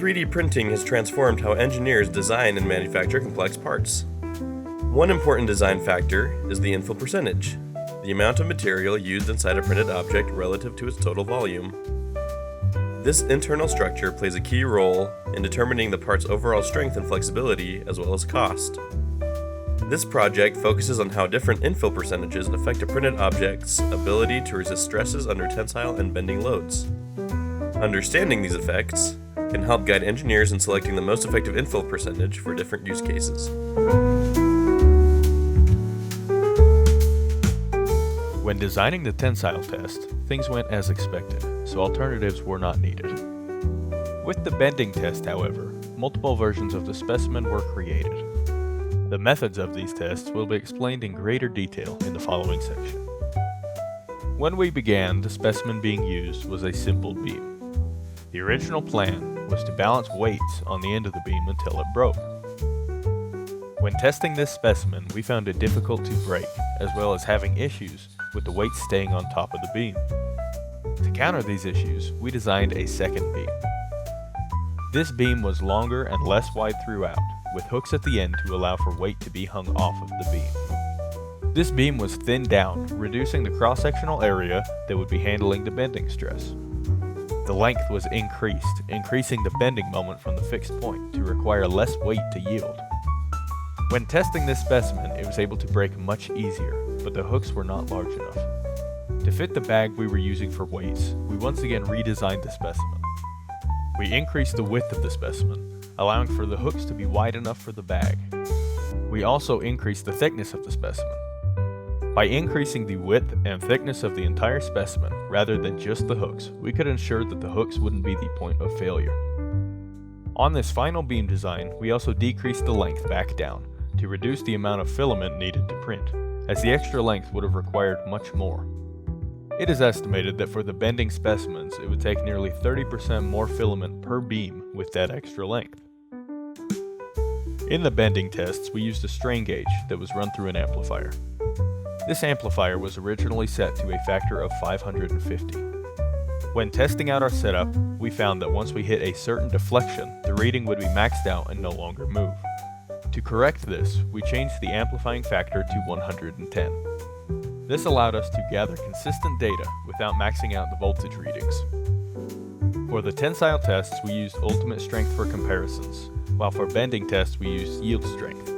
3D printing has transformed how engineers design and manufacture complex parts. One important design factor is the infill percentage, the amount of material used inside a printed object relative to its total volume. This internal structure plays a key role in determining the part's overall strength and flexibility, as well as cost. This project focuses on how different infill percentages affect a printed object's ability to resist stresses under tensile and bending loads. Understanding these effects can help guide engineers in selecting the most effective infill percentage for different use cases. When designing the tensile test, things went as expected, so alternatives were not needed. With the bending test, however, multiple versions of the specimen were created. The methods of these tests will be explained in greater detail in the following section. When we began, the specimen being used was a simple beam. The original plan was to balance weights on the end of the beam until it broke. When testing this specimen, we found it difficult to break, as well as having issues with the weights staying on top of the beam. To counter these issues, we designed a second beam. This beam was longer and less wide throughout, with hooks at the end to allow for weight to be hung off of the beam. This beam was thinned down, reducing the cross-sectional area that would be handling the bending stress. The length was increased, increasing the bending moment from the fixed point to require less weight to yield. When testing this specimen, it was able to break much easier, but the hooks were not large enough. To fit the bag we were using for weights, we once again redesigned the specimen. We increased the width of the specimen, allowing for the hooks to be wide enough for the bag. We also increased the thickness of the specimen. By increasing the width and thickness of the entire specimen, rather than just the hooks, we could ensure that the hooks wouldn't be the point of failure. On this final beam design, we also decreased the length back down to reduce the amount of filament needed to print, as the extra length would have required much more. It is estimated that for the bending specimens, it would take nearly 30% more filament per beam with that extra length. In the bending tests, we used a strain gauge that was run through an amplifier. This amplifier was originally set to a factor of 550. When testing out our setup, we found that once we hit a certain deflection, the reading would be maxed out and no longer move. To correct this, we changed the amplifying factor to 110. This allowed us to gather consistent data without maxing out the voltage readings. For the tensile tests, we used ultimate strength for comparisons, while for bending tests we used yield strength.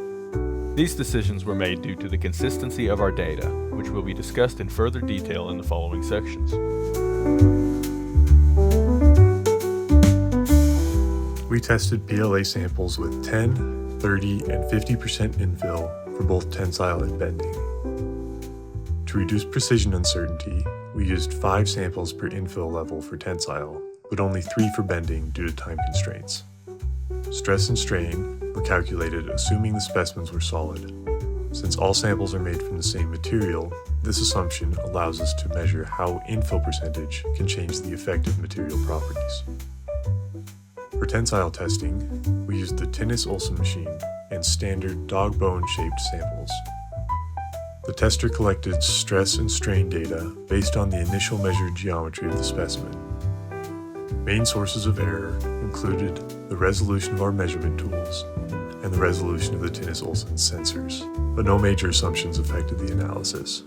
These decisions were made due to the consistency of our data, which will be discussed in further detail in the following sections. We tested PLA samples with 10, 30, and 50% infill for both tensile and bending. To reduce precision uncertainty, we used 5 samples per infill level for tensile, but only 3 for bending due to time constraints. Stress and strain were calculated assuming the specimens were solid. Since all samples are made from the same material, this assumption allows us to measure how infill percentage can change the effective material properties. For tensile testing, we used the Tinnis-Olsen machine and standard dog bone-shaped samples. The tester collected stress and strain data based on the initial measured geometry of the specimen. Main sources of error included the resolution of our measurement tools and the resolution of the Tinnis-Olsen sensors, but no major assumptions affected the analysis.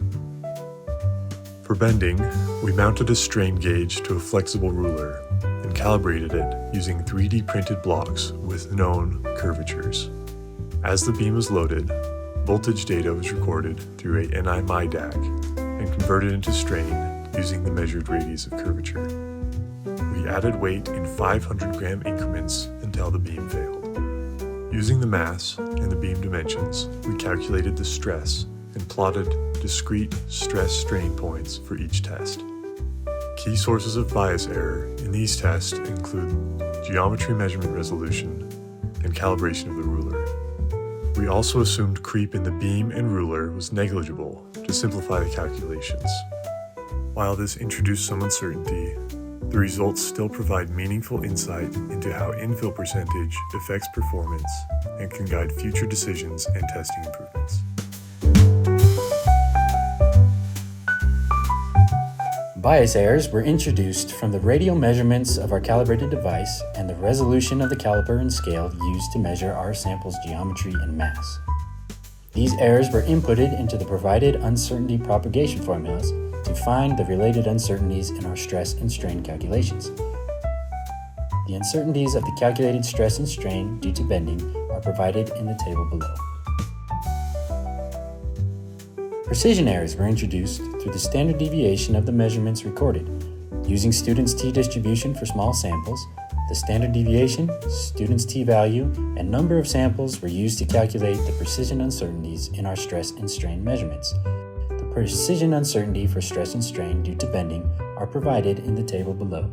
For bending, we mounted a strain gauge to a flexible ruler and calibrated it using 3D printed blocks with known curvatures. As the beam was loaded, voltage data was recorded through a NI DAC and converted into strain using the measured radius of curvature. We added weight in 500 gram increments until the beam failed. Using the mass and the beam dimensions, we calculated the stress and plotted discrete stress-strain points for each test. Key sources of bias error in these tests include geometry measurement resolution and calibration of the ruler. We also assumed creep in the beam and ruler was negligible to simplify the calculations. While this introduced some uncertainty, the results still provide meaningful insight into how infill percentage affects performance and can guide future decisions and testing improvements. Bias errors were introduced from the radial measurements of our calibrated device and the resolution of the caliper and scale used to measure our sample's geometry and mass. These errors were inputted into the provided uncertainty propagation formulas to find the related uncertainties in our stress and strain calculations. The uncertainties of the calculated stress and strain due to bending are provided in the table below. Precision errors were introduced through the standard deviation of the measurements recorded. Using students' t-distribution for small samples, the standard deviation, students' t-value, and number of samples were used to calculate the precision uncertainties in our stress and strain measurements. The precision uncertainty for stress and strain due to bending are provided in the table below.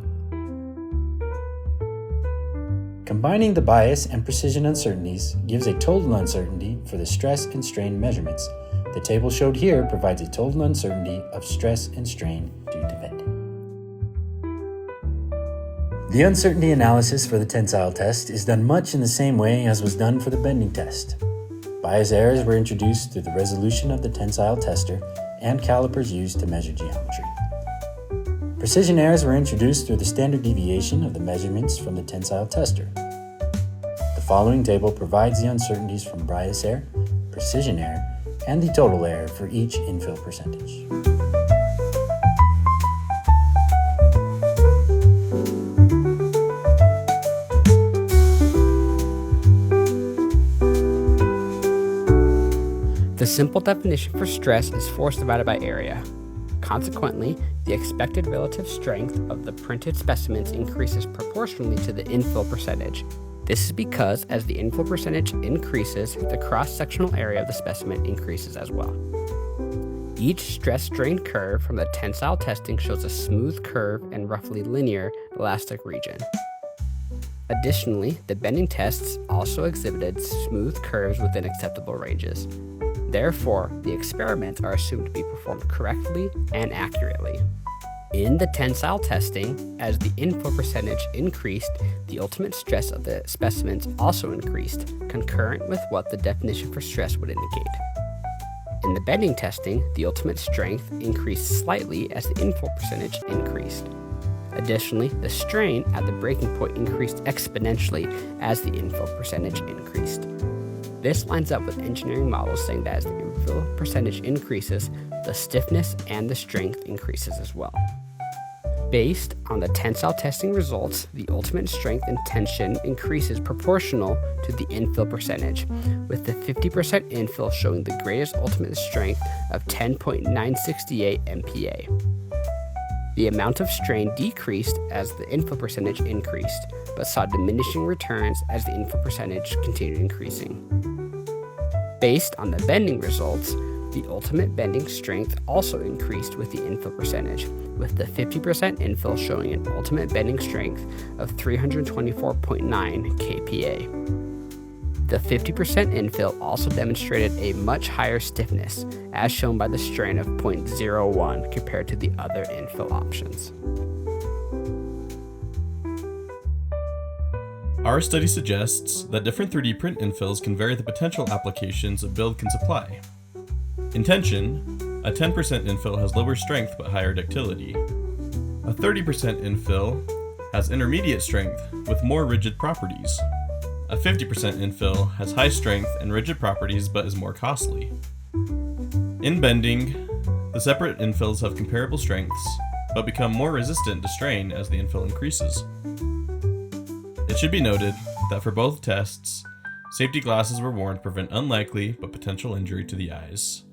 Combining the bias and precision uncertainties gives a total uncertainty for the stress and strain measurements. The table showed here provides a total uncertainty of stress and strain due to bending. The uncertainty analysis for the tensile test is done much in the same way as was done for the bending test. Bias errors were introduced through the resolution of the tensile tester and calipers used to measure geometry. Precision errors were introduced through the standard deviation of the measurements from the tensile tester. The following table provides the uncertainties from bias error, precision error, and the total error for each infill percentage. The simple definition for stress is force divided by area. Consequently, the expected relative strength of the printed specimens increases proportionally to the infill percentage. This is because as the infill percentage increases, the cross-sectional area of the specimen increases as well. Each stress-strain curve from the tensile testing shows a smooth curve and roughly linear elastic region. Additionally, the bending tests also exhibited smooth curves within acceptable ranges. Therefore, the experiments are assumed to be performed correctly and accurately. In the tensile testing, as the infill percentage increased, the ultimate stress of the specimens also increased, concurrent with what the definition for stress would indicate. In the bending testing, the ultimate strength increased slightly as the infill percentage increased. Additionally, the strain at the breaking point increased exponentially as the infill percentage increased. This lines up with engineering models saying that as the infill percentage increases, the stiffness and the strength increases as well. Based on the tensile testing results, the ultimate strength and tension increases proportional to the infill percentage, with the 50% infill showing the greatest ultimate strength of 10.968 MPa. The amount of strain decreased as the infill percentage increased, but saw diminishing returns as the infill percentage continued increasing. Based on the bending results, the ultimate bending strength also increased with the infill percentage, with the 50% infill showing an ultimate bending strength of 324.9 kPa. The 50% infill also demonstrated a much higher stiffness, as shown by the strain of 0.01 compared to the other infill options. Our study suggests that different 3D print infills can vary the potential applications a build can supply. In tension, a 10% infill has lower strength but higher ductility. A 30% infill has intermediate strength with more rigid properties. A 50% infill has high strength and rigid properties but is more costly. In bending, the separate infills have comparable strengths but become more resistant to strain as the infill increases. It should be noted that for both tests, safety glasses were worn to prevent unlikely but potential injury to the eyes.